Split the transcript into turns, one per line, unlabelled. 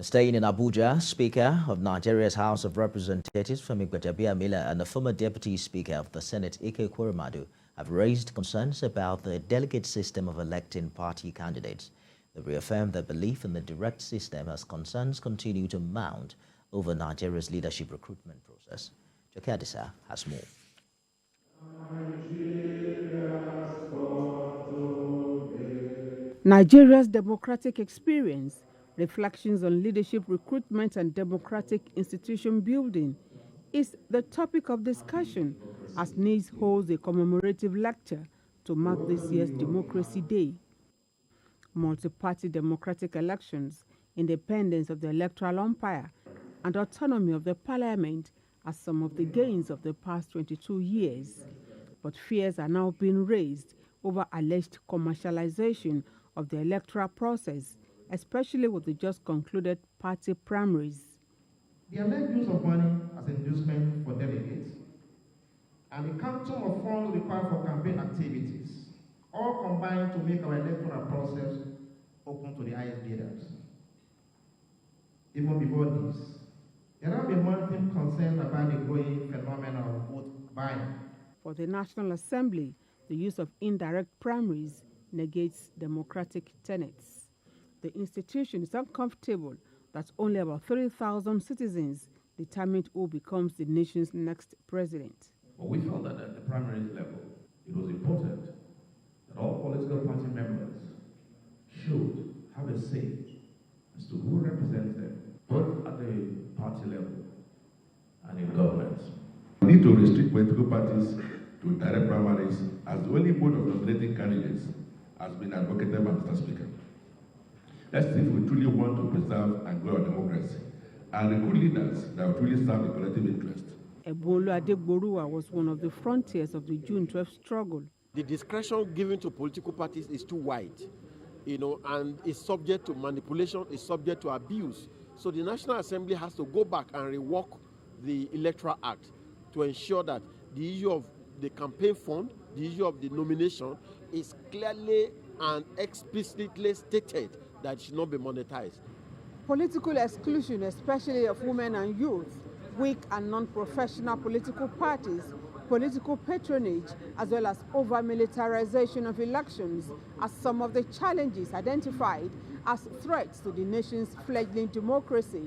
Staying in Abuja, Speaker of Nigeria's House of Representatives, Femi Gbajabiamila, and the former Deputy Speaker of the Senate, Ike Ekweremadu, have raised concerns about the delegate system of electing party candidates. They reaffirmed their belief in the direct system as concerns continue to mount over Nigeria's leadership recruitment process. Jakadisa has more.
Nigeria's democratic experience, reflections on leadership recruitment and democratic institution building, is the topic of discussion as NILDS holds a commemorative lecture to mark this year's Democracy Day. Multi-party democratic elections, independence of the electoral umpire, and autonomy of the parliament are some of the gains of the past 22 years. But fears are now being raised over alleged commercialization of the electoral process, especially with the just concluded party primaries.
The alleged use of money as inducement for delegates and the quantum of funds required for campaign activities all combine to make our electoral process open to the highest bidders. Even before this, there have been mounting concerns about the growing phenomenon of vote buying.
For the National Assembly, the use of indirect primaries negates democratic tenets. The institution is uncomfortable that only about 30,000 citizens determine who becomes the nation's next president.
But we felt that at the primaries level, it was important that all political party members should have a say as to who represents them, both at the party level and in government.
We need to restrict political parties to direct primaries as the only mode of nominating candidates has been advocated by Mr. Speaker. Let's see if we truly want to preserve and grow our democracy and recruit leaders that will truly serve the collective interest.
Ebolo Adegboruwa was one of the frontiers of the June 12 struggle.
The discretion given to political parties is too wide, and is subject to manipulation, is subject to abuse. So the National Assembly has to go back and rework the Electoral Act to ensure that the issue of the campaign fund, the issue of the nomination is clearly and explicitly stated that it should not be monetized.
Political exclusion, especially of women and youth, weak and non-professional political parties, political patronage, as well as over-militarization of elections are some of the challenges identified as threats to the nation's fledgling democracy.